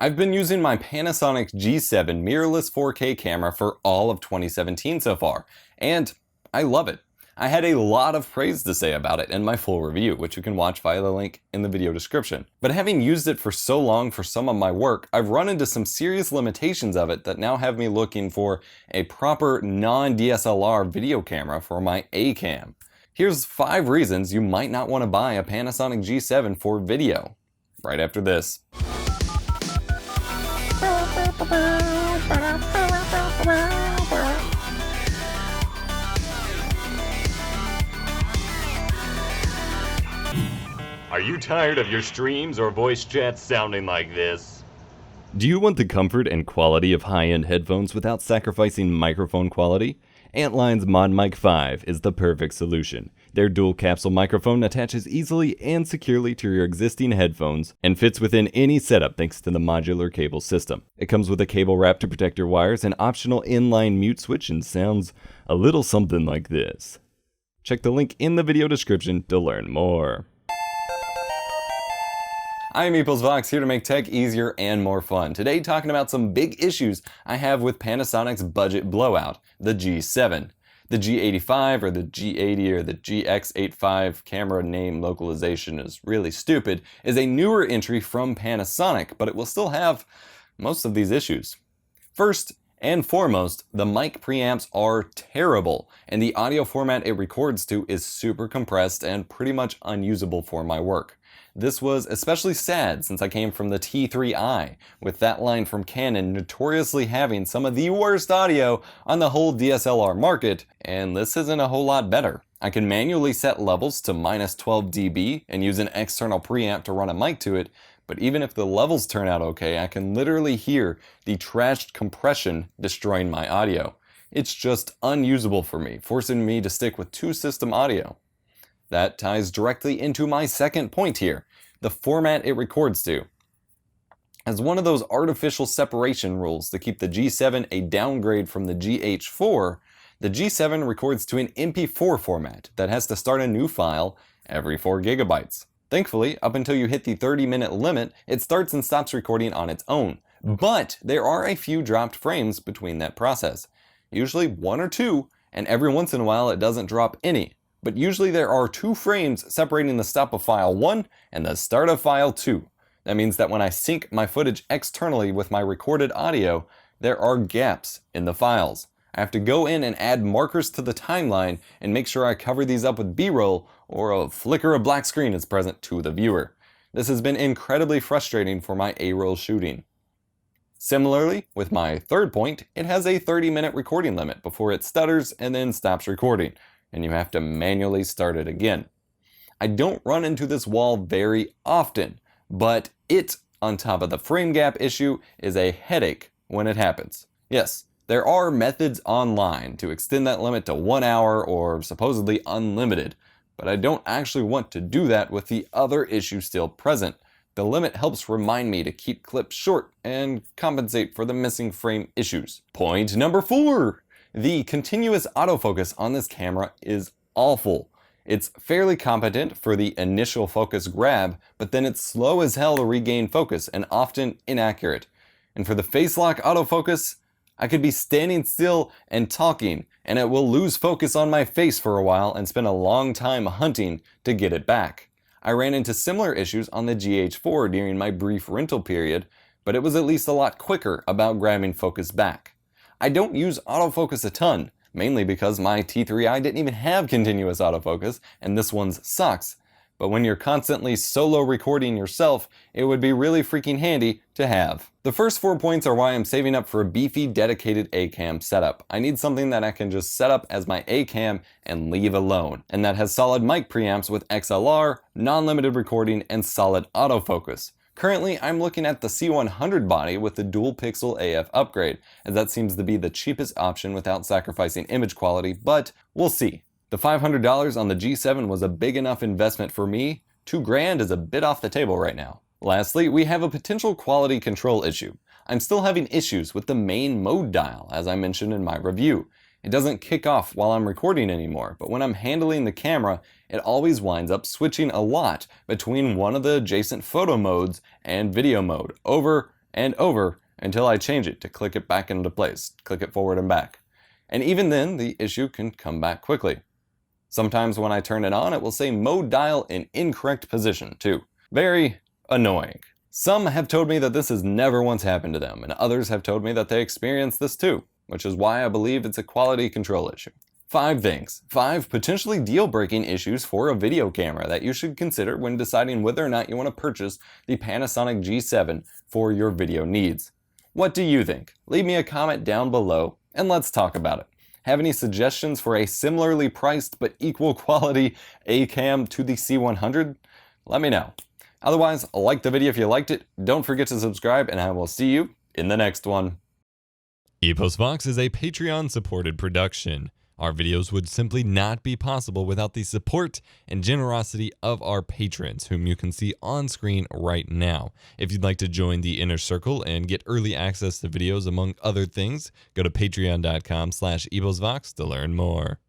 I've been using my Panasonic G7 mirrorless 4K camera for all of 2017 so far, and I love it. I had a lot of praise to say about it in my full review, which you can watch via the link in the video description. But having used it for so long for some of my work, I've run into some serious limitations of it that now have me looking for a proper non-DSLR video camera for my A-cam. Here's 5 reasons you might not want to buy a Panasonic G7 for video, right after this. Are you tired of your streams or voice chats sounding like this? Do you want the comfort and quality of high-end headphones without sacrificing microphone quality? Antline's ModMic 5 is the perfect solution. Their dual capsule microphone attaches easily and securely to your existing headphones and fits within any setup thanks to the modular cable system. It comes with a cable wrap to protect your wires, an optional inline mute switch, and sounds a little something like this. Check the link in the video description to learn more. I'm EposVox, here to make tech easier and more fun. Today talking about some big issues I have with Panasonic's budget blowout, the G7. The G85 or the G80 or the GX85 camera name localization is really stupid, is a newer entry from Panasonic, but it will still have most of these issues. First and foremost, the mic preamps are terrible, and the audio format it records to is super compressed and pretty much unusable for my work. This was especially sad since I came from the T3i, with that line from Canon notoriously having some of the worst audio on the whole DSLR market, and this isn't a whole lot better. I can manually set levels to -12 dB and use an external preamp to run a mic to it, but even if the levels turn out okay, I can literally hear the trashed compression destroying my audio. It's just unusable for me, forcing me to stick with 2-system audio. That ties directly into my second point here, the format it records to. As one of those artificial separation rules to keep the G7 a downgrade from the GH4, the G7 records to an MP4 format that has to start a new file every 4 gigabytes. Thankfully, up until you hit the 30-minute limit, it starts and stops recording on its own. But there are a few dropped frames between that process. Usually 1 or 2, and every once in a while it doesn't drop any. But usually there are 2 frames separating the stop of file 1 and the start of file 2. That means that when I sync my footage externally with my recorded audio, there are gaps in the files. I have to go in and add markers to the timeline and make sure I cover these up with B-roll or a flicker of black screen is present to the viewer. This has been incredibly frustrating for my A-roll shooting. Similarly, with my third point, it has a 30-minute recording limit before it stutters and then stops recording, and you have to manually start it again. I don't run into this wall very often, but it, on top of the frame gap issue, is a headache when it happens. Yes, there are methods online to extend that limit to 1 hour or supposedly unlimited, but I don't actually want to do that with the other issue still present. The limit helps remind me to keep clips short and compensate for the missing frame issues. Point number 4. The continuous autofocus on this camera is awful. It's fairly competent for the initial focus grab, but then it's slow as hell to regain focus and often inaccurate. And for the face lock autofocus, I could be standing still and talking, and it will lose focus on my face for a while and spend a long time hunting to get it back. I ran into similar issues on the GH4 during my brief rental period, but it was at least a lot quicker about grabbing focus back. I don't use autofocus a ton, mainly because my T3i didn't even have continuous autofocus, and this one's sucks. But when you're constantly solo recording yourself, it would be really freaking handy to have. The first 4 points are why I'm saving up for a beefy, dedicated A-cam setup. I need something that I can just set up as my A-cam and leave alone, and that has solid mic preamps with XLR, non-limited recording, and solid autofocus. Currently, I'm looking at the C100 body with the dual pixel AF upgrade, as that seems to be the cheapest option without sacrificing image quality, but we'll see. The $500 on the G7 was a big enough investment for me. $2,000 is a bit off the table right now. Lastly, we have a potential quality control issue. I'm still having issues with the main mode dial, as I mentioned in my review. It doesn't kick off while I'm recording anymore, but when I'm handling the camera, it always winds up switching a lot between one of the adjacent photo modes and video mode over and over until I change it to click it back into place, click it forward and back. And even then, the issue can come back quickly. Sometimes when I turn it on, it will say mode dial in incorrect position too. Very annoying. Some have told me that this has never once happened to them, and others have told me that they experienced this too, which is why I believe it's a quality control issue. 5 things. 5 potentially deal-breaking issues for a video camera that you should consider when deciding whether or not you want to purchase the Panasonic G7 for your video needs. What do you think? Leave me a comment down below and let's talk about it. Have any suggestions for a similarly priced but equal quality A-cam to the C100? Let me know. Otherwise, like the video if you liked it, don't forget to subscribe, and I will see you in the next one. EposVox is a Patreon-supported production. Our videos would simply not be possible without the support and generosity of our patrons, whom you can see on screen right now. If you'd like to join the inner circle and get early access to videos among other things, go to patreon.com/EposVox to learn more.